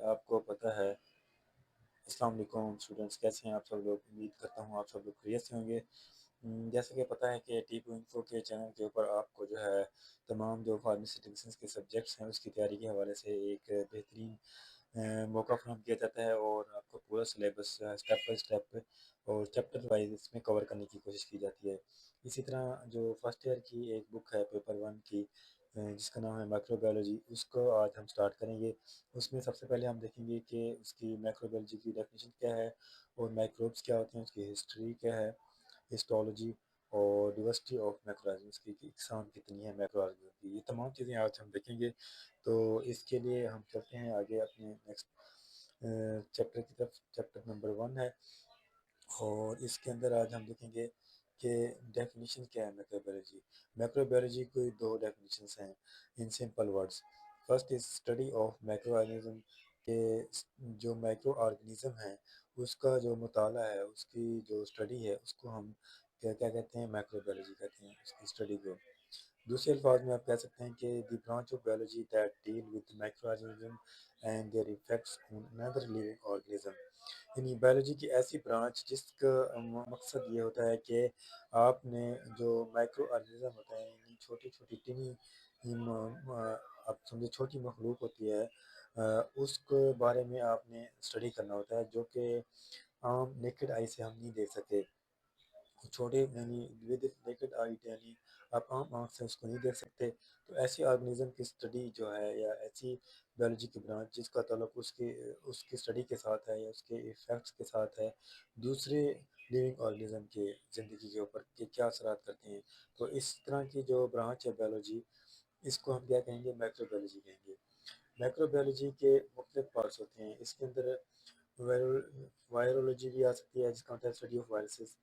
آپ کو پتہ ہے۔ السلام علیکم اسٹوڈنٹس، کیسے ہیں آپ سب لوگ؟ امید کرتا ہوں آپ سب لوگ خیریت سے ہوں گے۔ جیسا کہ پتہ ہے کہ ٹی پو انفو کے چینل کے اوپر آپ کو جو ہے تمام جو فارمیسی ٹیکنیشنز کے سبجیکٹس ہیں اس کی تیاری کے حوالے سے ایک بہترین موقع فراہم کیا جاتا ہے، اور آپ کو پورا سلیبس اسٹیپ بائی اسٹیپ اور چیپٹر وائز اس میں کور کرنے کی کوشش کی جاتی ہے۔ اسی طرح جو فرسٹ ایئر کی ایک بک ہے پیپر 1 کی، جس کا نام ہے مائکرو بایولوجی، اس کو آج ہم سٹارٹ کریں گے۔ اس میں سب سے پہلے ہم دیکھیں گے کہ اس کی مائکرو بایولوجی کی ڈیفینیشن کیا ہے، اور مائکروبس کیا ہوتے ہیں، اس کی ہسٹری کیا ہے، ہسٹولوجی اور ڈیورسٹی آف مائکرو آرگنزمز کی اقسام کتنی ہے مائکرو آرگنزم کی، یہ تمام چیزیں آج ہم دیکھیں گے۔ تو اس کے لیے ہم چلتے ہیں آگے اپنے نیکسٹ چیپٹر کی طرف۔ چیپٹر نمبر 1 ہے، اور اس کے اندر آج ہم دیکھیں گے کہ ڈیفینیشن کیا ہے مائکرو بایولوجی۔ مائکرو بایولوجی کی 2 ڈیفینیشنس ہیں ان simple words. First is study of micro organism, کہ جو مائکرو آرگنزم ہے اس کا جو مطالعہ ہے، اس کی جو اسٹڈی ہے، اس کو ہم کیا کہتے ہیں، مائکرو بایولوجی کہتے ہیں اس کی اسٹڈی کو۔ دوسرے الفاظ میں آپ کہہ سکتے ہیں کہ the branch of biology that deal with microorganism and their effects on another living organism، یعنی بایولوجی کی ایسی برانچ جس کا مقصد یہ ہوتا ہے کہ آپ نے جو مائکرو آرگنزم ہوتا ہے، یعنی چھوٹی چھوٹی ٹنی، آپ سمجھے چھوٹی مخلوق ہوتی ہے، اس کے بارے میں آپ نے اسٹڈی کرنا ہوتا ہے، جو کہ عام نیکڈ آئی سے ہم نہیں دیکھ سکتے۔ چھوٹے یعنی ود نیکڈ آئی، یعنی آپ عام آنکھ سے اس کو نہیں دیکھ سکتے۔ تو ایسی آرگنزم کی اسٹڈی جو ہے، یا ایسی بایولوجی کی برانچ جس کا تعلق اس کی اسٹڈی کے ساتھ ہے، یا اس کے ایفیکٹس کے ساتھ ہے دوسرے لیونگ آرگنزم کے زندگی کے اوپر، کہ کیا اثرات کرتے ہیں۔ تو اس طرح کی جو برانچ ہے بایولوجی، اس کو ہم کیا کہیں گے، مائکرو بایولوجی کہیں گے۔ مائکرو بایولوجی کے مختلف پارٹس ہوتے ہیں، اس کے اندر وائرولوجی بھی آ سکتی ہے، جس کا مطلب اسٹڈی آف وائرسز،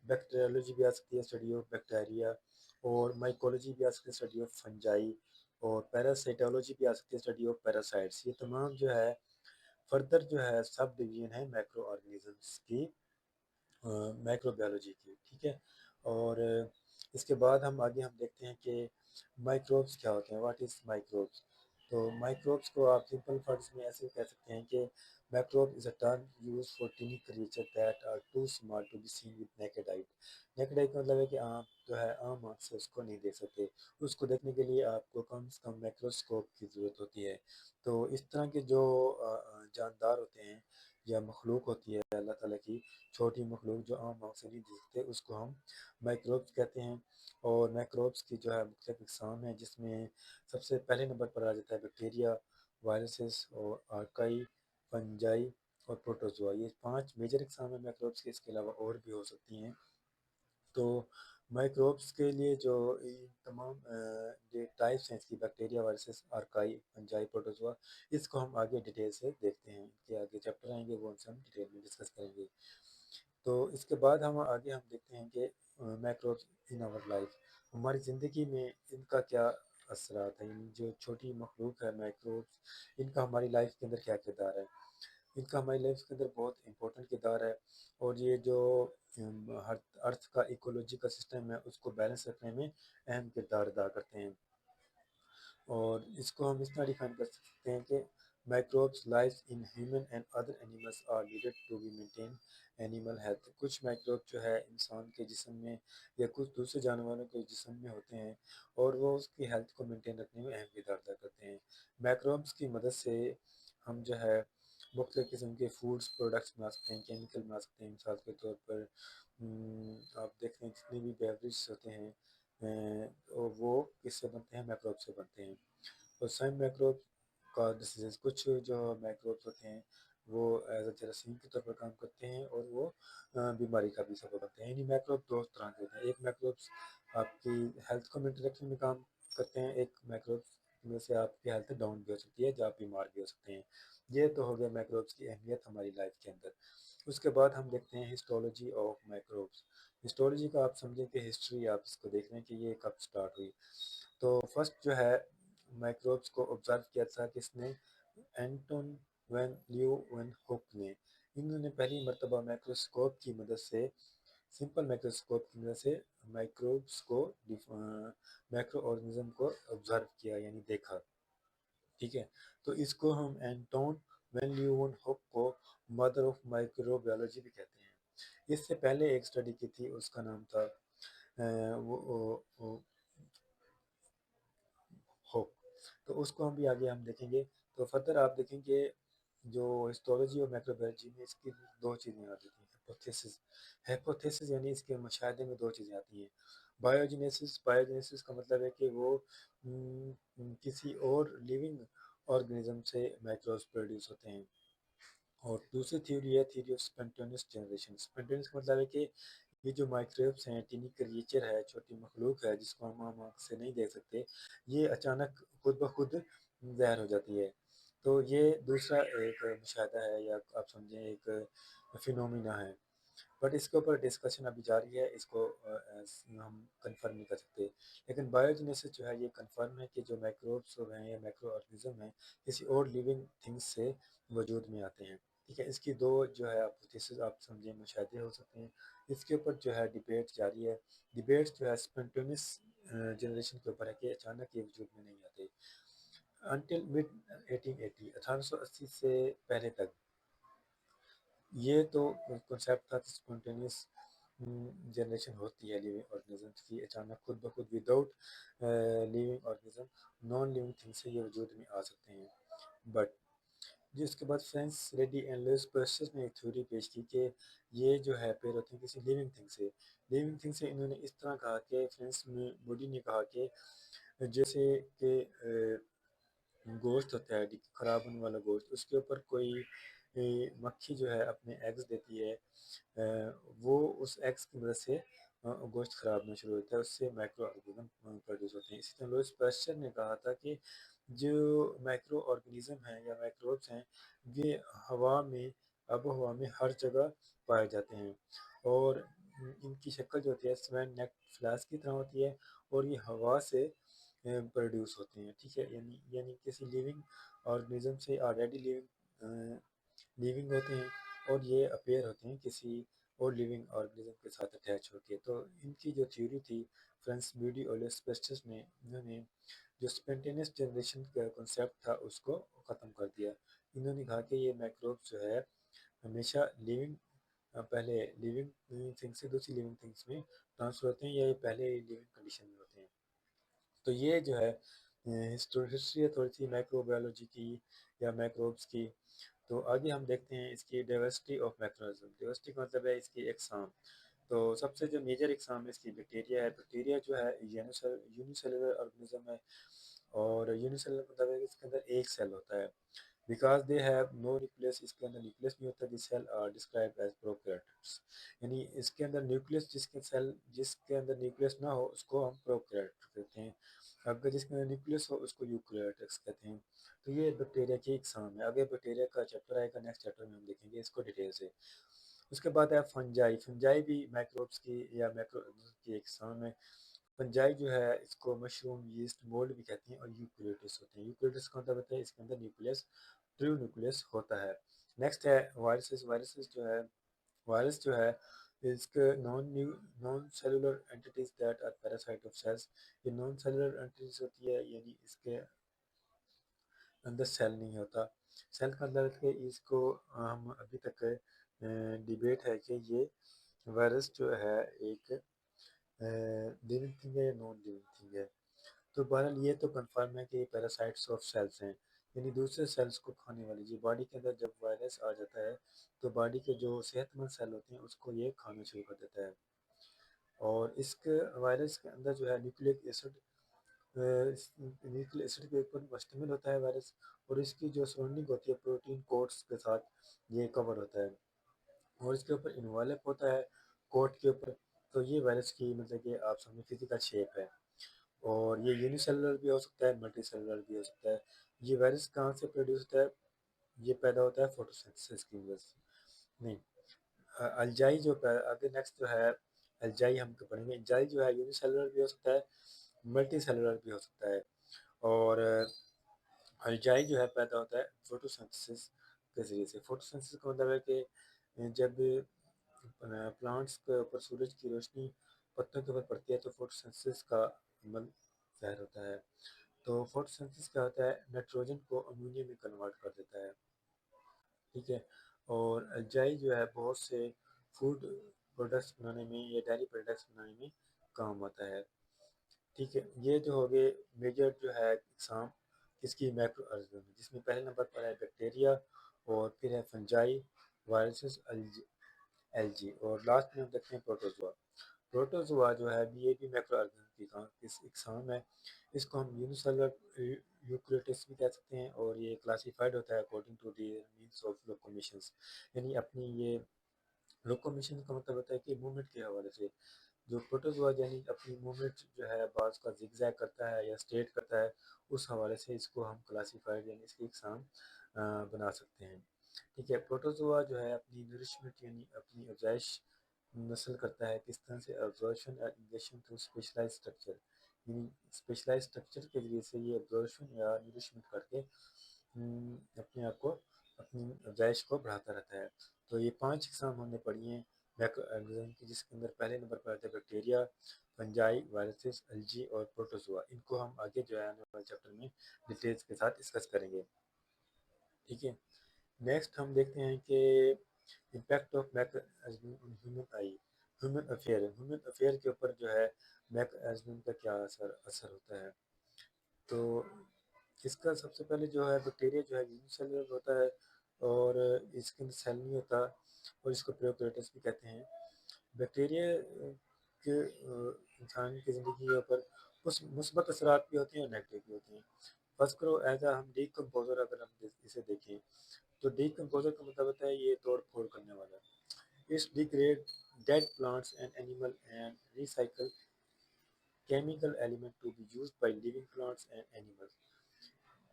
بیکٹیریولوجی بھی آ سکتی ہے، اسٹڈی آف بیکٹیریا، اور مائیکولوجی بھی آ سکتی ہے، اسٹڈی آف فنجائی، اور پیراسائٹولوجی بھی آ سکتی ہے، اسٹڈی آف پیراسائٹس۔ یہ تمام جو ہے فردر جو ہے سب ڈویژن ہے مائکرو آرگنزمس کی، مائکرو بایولوجی کی، ٹھیک ہے۔ اور اس کے بعد ہم آگے ہم دیکھتے ہیں کہ مائکروبس کیا ہوتے ہیں، واٹ از مائکروبس۔ تو مائکروبس کو آپ سمپل فرڈس میں ایسے کہہ سکتے ہیں کہ microbe is a term use for tiny creature that are too small to be seen with naked eye. Naked eye کا مطلب ہے کہ آپ جو ہے عام آنکھ سے اس کو نہیں دیکھ سکتے، اس کو دیکھنے کے لیے آپ کو کم سے کم مائکروسکوپ کی ضرورت ہوتی ہے۔ تو اس طرح کے جو جاندار ہوتے ہیں یا مخلوق ہوتی ہے اللہ تعالیٰ کی، چھوٹی مخلوق جو عام آنکھ سے نہیں دیکھتے، اس کو ہم مائکروبس کہتے ہیں۔ اور مائکروبس کی جو ہے مختلف اقسام ہیں، جس میں سب سے پہلے نمبر پر آ جاتا ہے بیکٹیریا، وائرسز اور آرکائی، فنجائی اور پروٹوزوا۔ یہ 5 میجر اقسام ہیں مائکروبس کے، اس کے علاوہ اور بھی ہو سکتی ہیں۔ تو مائکروبس کے لیے جو تمام جو ٹائپس ہیں اس کی، بیکٹیریا، وائرسز، آرکائی، فنجائی، پروٹوزوا، اس کو ہم آگے ڈیٹیل سے دیکھتے ہیں کہ آگے چیپٹر آئیں گے وہ ان سے ہم ڈیٹیل میں ڈسکس کریں گے۔ تو اس کے بعد ہم دیکھتے ہیں کہ مائکروبس ان آور لائف، ہماری زندگی میں ان کا کیا اثرات ہیں، یعنی جو چھوٹی مخلوق ہے مائکروبس، ان کا ہماری لائف کے اندر کیا کردار ہے۔ ان کا ہماری لائف کے اندر بہت امپورٹنٹ کردار ہے، اور یہ جو ہر ارتھ کا ایکولوجی کا سسٹم ہے اس کو بیلنس رکھنے میں اہم کردار ادا کرتے ہیں۔ اور اس کو ہم اس طرح ڈیفائن کر سکتے ہیں کہ microbes life in human and other animals are needed to be maintain animal health. کچھ مائکروب جو ہے انسان کے جسم میں یا کچھ دوسرے جانوروں کے جسم میں ہوتے ہیں، اور وہ اس کی ہیلتھ کو مینٹین رکھنے میں اہم کردار ادا کرتے ہیں۔ مائکروبس کی مدد سے ہم جو ہے مختلف قسم کے فوڈس پروڈکٹس بنا سکتے ہیں، کیمیکل بنا سکتے ہیں۔ مثال کے طور پر آپ دیکھیں جتنے بھی بیوریجز ہوتے ہیں وہ کس سے بنتے ہیں، مائکروب سے بنتے ہیں۔ اور سیم مائکروب کا ڈسیزز، کچھ جو مائکروبس ہوتے ہیں وہ ایز اے جراثیم کے طور پر کام کرتے ہیں، اور وہ بیماری کا بھی سبب بنتے ہیں۔ یعنی مائکروب 2 طرح کے ہوتے ہیں، ایک مائکروبس آپ کی ہیلتھ کو مینٹین رکھنے میں کام کرتے ہیں، ایک مائکروبس میں سے آپ کی ہیلتھ ڈاؤن بھی ہو سکتی ہے، جب آپ بیمار بھی ہو سکتے ہیں۔ یہ تو ہو گیا مائکروبس کی اہمیت ہماری لائف کے اندر۔ اس کے بعد ہم دیکھتے ہیں ہسٹولوجی آف مائکروبس۔ ہسٹولوجی کا آپ سمجھیں کہ ہسٹری، آپ اس کو دیکھ رہے ہیں کہ یہ کب سٹارٹ ہوئی۔ تو فرسٹ جو ہے مائکروبس کو آبزرو کیا تھا کس نے، اینٹون وین لیو وین ہوک نے۔ انہوں نے پہلی مرتبہ مائکروسکوپ کی مدد سے، سمپل مائکروسکوپ کی مدد سے مائکروبس کو، مائکرو آرگنزم کو آبزرو کیا، یعنی دیکھا، ٹھیک ہے۔ تو اس کو ہم اینٹون وین لیون ہک کو مدر آف مائکرو بایولوجی بھی کہتے ہیں۔ اس سے پہلے ایک اسٹڈی کی تھی، اس کا نام تھا ہوپ، تو اس کو ہم بھی آگے ہم دیکھیں گے۔ تو فردر آپ دیکھیں گے جو ہسٹولوجی اور مائکروبیولوجی میں اس کی دو چیزیں آتی ہیں، ہیپوتھیسس۔ ہیپوتھیسس یعنی اس کے مشاہدے میں دو چیزیں آتی ہیں، بایوجینیسس۔ بایوجینیسس کا مطلب ہے کہ وہ کسی اور لیونگ آرگنزم سے مائکروبس پروڈیوس ہوتے ہیں۔ اور دوسری تھیوری ہے تھیوری آف اسپنٹینیس جنریشن۔ اسپنٹینیس کا مطلب ہے کہ یہ جو مائکروبس ہیں، ٹینی کریچر ہے، چھوٹی مخلوق ہے جس کو ہم آنکھ سے نہیں دیکھ سکتے، یہ اچانک خود بخود ظاہر ہو جاتی ہے۔ تو یہ دوسرا ایک مشاہدہ ہے، یا آپ سمجھیں ایک فینومینا ہے، بٹ اس کے اوپر ڈسکشن ابھی جاری ہے، اس کو ہم کنفرم نہیں کر سکتے۔ لیکن بایوجینیسس جو ہے یہ کنفرم ہے کہ جو مائکروبس ہیں یا مائکرو آرگنزم ہیں کسی اور لیونگ تھنگس سے وجود میں آتے ہیں، ٹھیک ہے۔ اس کی دو جو ہے ہیپوتھیسس آپ سمجھیں مشاہدے ہو سکتے ہیں، اس کے اوپر جو ہے ڈیبیٹ جاری ہے۔ ڈیبیٹ جو ہے اسپنٹینیس جنریشن کے اوپر ہے کہ اچانک یہ وجود میں نہیں آتے۔ انٹل مڈ 1880، 1880 سے پہلے تک یہ تو کنسیپٹ تھا کہ اسپونٹینیس جنریشن ہوتی ہے لیونگ آرگنزمس کی، اچانک خود بخود without living organism, non living thing سے یہ وجود میں آ سکتے ہیں۔ بٹ جس کے بعد فرینس ریڈی اینڈ لوئس پرسس نے ایک تھیوری پیش کی کہ یہ جو ہے پیر ہوتے ہیں کسی لیونگ تھنگ سے۔ لیونگ تھنگ سے انہوں نے اس طرح کہا کہ فرینس میں موڈی نے کہا کہ جیسے کہ گوشت ہوتا ہے خراب ہونے والا گوشت، اس کے اوپر کوئی مکھی جو ہے اپنے ایگز دیتی ہے، وہ اس ایگز کی وجہ سے گوشت خراب ہونا شروع ہوتا ہے، اس سے مائکرو آرگنزم پروڈیوس ہوتے ہیں۔ اسی طرح لوئس پیسچر نے کہا تھا کہ جو مائکرو آرگنزم ہیں یا مائکروبس ہیں یہ ہوا میں، آب و ہوا میں ہر جگہ پائے جاتے ہیں، اور ان کی شکل جو ہوتی ہے سوین نیک فلاس کی طرح ہوتی ہے، اور یہ ہوا سے پروڈیوس ہوتے ہیں، ٹھیک ہے۔ یعنی کسی لیونگ آرگنزم سے آلریڈی لیونگ ہوتے ہیں، اور یہ اپیئر ہوتے ہیں کسی اور لیونگ آرگنزم کے ساتھ اٹیچ ہو کے۔ تو ان کی جو تھیوری تھی فرینس بیوڈی اور لیسپیسٹس نے، انہوں نے جو اسپنٹینیس جنریشن کا کنسیپٹ تھا اس کو ختم کر دیا۔ انہوں نے کہا کہ یہ مائکروب جو ہے ہمیشہ پہلے لیونگ تھنگ سے دوسری لیونگ تھنگس میں ٹرانسفر ہوتے ہیں، یا یہ پہلے لیونگ کنڈیشن میں ہوتے ہیں۔ تو یہ جو ہے ہسٹری ہے تھوڑی سی مائکرو بایولوجی کی یا مائکروبس کی۔ تو آگے ہم دیکھتے ہیں اس کی ڈائیورسٹی آف میکانزم۔ ڈائیورسٹی کا مطلب ہے اس کی اقسام۔ تو سب سے جو میجر اقسام ہے اس کی بیکٹیریا ہے۔ بیکٹیریا جو ہے یونیسیلولر آرگنزم ہے، اور یونیسیلولر مطلب ہے کہ اس کے اندر ایک سیل ہوتا ہے، because they have no nucleus, اس کے اندر نیوکلیس نہیں ہوتا، the cell are described as prokaryotes, یعنی اس کے اندر نیوکلیس، جس کے اندر نیوکلیس نہ ہو اس کو ہم پروکیریوٹ کہتے ہیں، اگر جس کے اندر نیوکلیس ہو اس کو یوکیریوٹس کہتے ہیں۔ تو یہ بیکٹیریا کی اقسام ہے۔ آگے بیکٹیریا کا چیپٹر آئے گا، نیکسٹ چیپٹر میں ہم دیکھیں گے اس کو ڈیٹیل سے۔ اس کے بعد ہے فنجائی۔ فنجائی بھی مائکروبس کی یا مائکرو کی اقسام ہے۔ فنجائی جو ہے اس کو مشروم، یسٹ، مولڈ بھی کہتے ہیں، اور یوکریٹس ہوتے ہیں۔ یوکریٹس کا مطلب ہوتا ہے اس کے اندر نیوکلیس، ٹرو نیوکلیس ہوتا ہے۔ نیکسٹ ہے وائرسز۔ وائرس جو ہے اس کے non cellular entities that are parasite of cells. یہ نان سیلولر اینٹیز ہوتی ہے، یعنی اس کے اندر سیل نہیں ہوتا۔ سیل کا مطلب ہے کہ اس کو ہم ابھی تک ڈیبیٹ ہے کہ یہ وائرس جو ہے ایک لیونگ تھنگ ہے یا نان لیونگ تھنگ ہے۔ تو بہرحال یہ تو کنفرم ہے کہ یہ پیراسائٹس آف سیلس ہیں، یعنی دوسرے سیلس کو کھانے والی۔ جی باڈی کے اندر جب وائرس آ جاتا ہے تو باڈی کے جو صحت مند سیل ہوتے ہیں اس کو یہ کھانا شروع کر دیتا ہے، اور اس کے وائرس کے اندر جو ہے نیوکلک ایسڈ، نیوکلک ایسڈ کے اوپر مشتمل ہوتا ہے وائرس، اور اس کی جو سراؤنڈنگ ہوتی ہے پروٹین کوٹس کے ساتھ یہ کور ہوتا ہے، اور اس کے اوپر انوالپ ہوتا ہے کوٹ کے اوپر۔ تو یہ وائرس کی مطلب کہ آپ سمجھیں فزیکل شیپ ہے، اور یہ یونی سیلولر بھی ہو سکتا ہے، ملٹی سیلولر بھی ہو سکتا ہے۔ یہ وائرس کہاں سے پروڈیوس ہوتا ہے؟ یہ پیدا ہوتا ہے فوٹوسنتھسس کی وجہ سے، نہیں الجائی جو آگے نیکسٹ جو ہے الجائی ہم پڑھیں گے۔ الجائی جو ہے یونی سیلولر بھی ہو سکتا ہے، ملٹی سیلولر بھی ہو سکتا ہے، اور الجائی جو ہے پیدا ہوتا ہے فوٹوسنتھسس کے ذریعے سے۔ فوٹوسنتھسس کا مطلب ہے کہ جب پلانٹس کے اوپر سورج کی روشنی پتوں کے اوپر پڑتی ہے تو فوٹوسنتھسس کا عمل ظاہر ہوتا ہے۔ تو فوٹوسنتھسس کیا ہوتا ہے؟ نائٹروجن کو امونیا میں کنورٹ کر دیتا ہے، ٹھیک ہے، اور الجائی جو ہے بہت سے فوڈ پروڈکٹس بنانے میں یا ڈیری پروڈکٹس بنانے میں کام آتا ہے، ٹھیک ہے۔ یہ جو ہو گئے میجر جو ہے اقسام اس کی میکرو ارگن، جس میں پہلے نمبر پر ہے بیکٹیریا، اور پھر ہے فنجائی، وائرسز، الجی، اور لاسٹ میں ہم دیکھتے ہیں پروٹوزوا۔ پروٹوزوا جو ہے یہ بھی میکرو آرگن کی اقسام ہے، اس کو ہم یونیسیلر یوکریٹس بھی کہہ سکتے ہیں، اور یہ کلاسیفائڈ ہوتا ہے according to the means of locomotions, یعنی اپنی یہ لوکومیشن کا مطلب ہوتا ہے کہ موومنٹ کے حوالے سے جو پروٹوزوا یعنی اپنی موومنٹ جو ہے بعض کا زگ زیگ کرتا ہے یا اسٹریٹ کرتا ہے، اس حوالے سے اس کو ہم کلاسیفائڈ یعنی اس کی اقسام بنا سکتے ہیں، ٹھیک ہے۔ پروٹوزوا جو ہے اپنی نرشمنٹ یعنی اپنی افزائش نسل کرتا ہے کس طرح سے، ابزارپشن اور انجیکشن تھرو اسپیشلائز اسٹرکچر، یعنی اسپیشلائز اسٹرکچر کے ذریعے سے یہ ابزارپشن یا نرشمنٹ کر کے اپنے آپ کو اپنی افزائش کو بڑھاتا رہتا ہے۔ تو یہ 5 اقسام ہم نے پڑھی ہیں میکرو آرگنزم کی، جس کے اندر پہلے نمبر پر آتے ہیں بیکٹیریا، فنجائی، وائرسز، الجی اور پروٹوزوا۔ ان کو ہم آگے جو ہے آنے والے چیپٹر میں ڈیٹیلز کے ساتھ ڈسکس کریں گے، ٹھیک ہے۔ نیکسٹ ہم دیکھتے ہیں کہ impact of macro organism on human affair کے اوپر جو ہے میکرو آرگنزم کا کیا اثر ہوتا ہے۔ تو اس کا سب سے پہلے جو ہے بیکٹیریا جو ہے یونیسیلولر ہوتا ہے، اور اس کے اندر سیل نہیں ہوتا، اور اس کو پروکیریوٹس بھی کہتے ہیں۔ بیکٹیریا کے انسان کی زندگی کے اوپر مثبت اثرات بھی ہوتے ہیں اور نیگیٹو بھی ہوتے ہیں۔ فرض کرو ایز اے ہم ڈیکمپوزر اگر ہم اسے دیکھیں تو ڈیکمپوزر کا مطلب ہوتا ہے یہ توڑ پھوڑ کرنے والا، اس degrade dead plants and animal and recycle chemical element to be used by living plants and animals.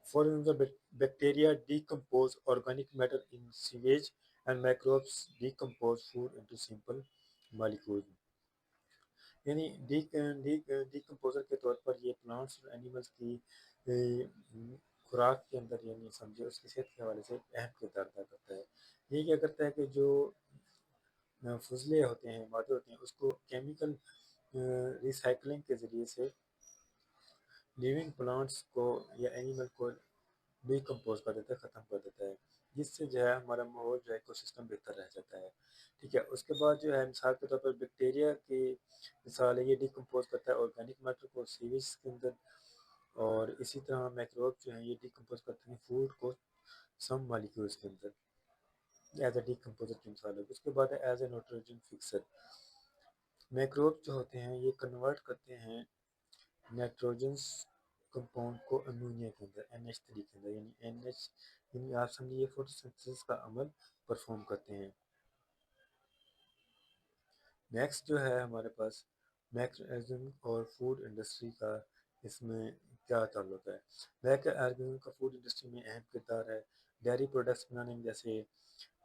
For example, bacteria decompose organic matter in sewage and microbes decompose food into simple molecules. یعنی decomposer کے طور پر یہ plants اور animals کی خوراک کے اندر یعنی سمجھے اس کی صحت کے حوالے سے اہم کردار ادا کرتا ہے۔ یہ کیا کرتا ہے کہ جو فضلے ہوتے ہیں، مادے ہوتے ہیں، اس کو کیمیکل ریسائکلنگ کے ذریعے سے لیونگ پلانٹس کو یا اینیمل کو ڈیکمپوز کر دیتا ہے، ختم کر دیتا ہے، جس سے جو ہے ہمارا ماحول جو ہے ایکو سسٹم بہتر رہ جاتا ہے، ٹھیک ہے۔ اس کے بعد جو ہے مثال کے طور پر بیکٹیریا کی مثال ہے، یہ ڈیکمپوز کرتا ہے آرگینک میٹر کو سیویج کے اندر، اور اسی طرح میکروب جو ہیں یہ ڈیکمپوز کرتے ہیں فوڈ کو سم مالیکولز کے اندر ایز اے ڈیکمپوزر کی مثال ہے۔ اس کے بعد ہے ایز اے نائٹروجن فکسر، میکروب جو ہوتے ہیں یہ کنورٹ کرتے ہیں نائٹروجنس کمپاؤنڈ کو امونیا کے اندر NH3 کے اندر، یعنی NH یعنی آپ سمجھیے فوٹوسنتھسس کا عمل پرفارم کرتے ہیں۔ نیکسٹ جو ہے ہمارے پاس میکرو آرگنزم اور فوڈ انڈسٹری کا اس میں کیا تعلق ہے۔ میکرو آرگنزم کا فوڈ انڈسٹری میں اہم کردار ہے، ڈیری پروڈکٹس بنانے میں جیسے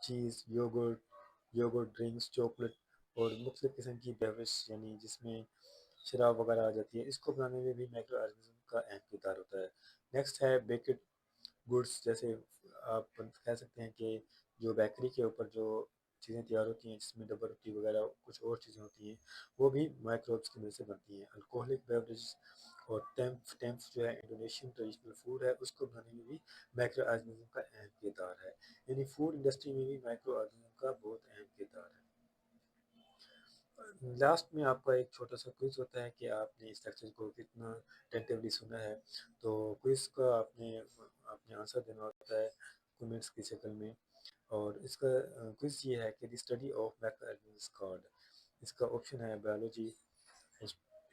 چیز، یوگرٹ ڈرنکس، چاکلیٹ اور مختلف قسم کی بیوریج یعنی جس میں شراب وغیرہ آ جاتی ہے، اس کو بنانے میں بھی میکرو آرگنزم کا اہم کردار ہوتا ہے۔ نیکسٹ ہے بیکڈ گڈس، جیسے آپ کہہ سکتے ہیں کہ جو بیکری کے اوپر جو چیزیں تیار ہوتی ہیں جس میں ڈبل روٹی وغیرہ کچھ اور چیزیں ہوتی ہیں وہ بھی مائکروبس کی وجہ سے بنتی ہیں۔ الکوہلک بیوریج اور ٹیمپس جو ہے انڈونیشین ٹریڈیشنل فوڈ ہے، اس کو بنانے میں بھی مائکرو آرگنزم کا اہم کردار ہے، یعنی فوڈ انڈسٹری میں بھی مائکرو آرگنزم کا بہت اہم کردار ہے۔ لاسٹ میں آپ کا ایک چھوٹا سا کوئز ہوتا ہے کہ آپ نے اس لیکچر کو کتنا ٹینٹیولی سنا ہے، تو کوئز کا آپ نے آنسر دینا ہوتا ہے کومنٹس کی شکل میں، اور اس کا کوئز یہ ہے کہ the study of macroorganisms called, اس کا آپشن ہے biology,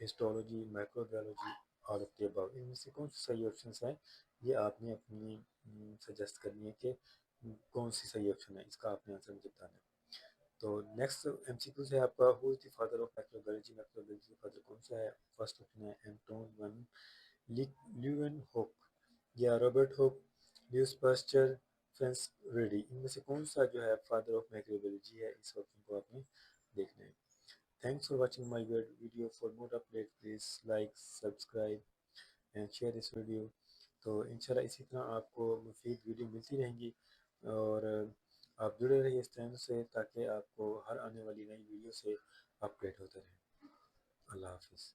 histology, microbiology, all of the above. ان میں سے کون سے صحیح آپشنس ہیں یہ آپ نے اپنی سجیسٹ کرنی ہے کہ کون سی صحیح آپشن ہے، اس کا آپ نے آنسر مجھے بتانا ہے۔ تو نیکسٹ MCQ ہے آپ کا، ہو از دی فادر آف مائکروبیولوجی، مائکروبیولوجی کا فادر کون سا ہے؟ فرسٹ آپشن ہے اینٹون ون لیون ہوک، یا Robert Hooke, Louis Pasteur, Francis Redi. ان میں سے کون سا جو ہے فادر آف مائکروبیولوجی ہے، اس آپشن کو آپ نے دیکھنا ہے۔ Thanks for watching my video, for more update please like, subscribe and share this video. تو انشاءاللہ اسی طرح آپ کو مفید ویڈیو ملتی رہیں گی، اور آپ جڑے رہیے اس چینل سے تاکہ آپ کو ہر آنے والی نئی ویڈیو سے اپڈیٹ ہوتے رہیں۔ اللہ حافظ۔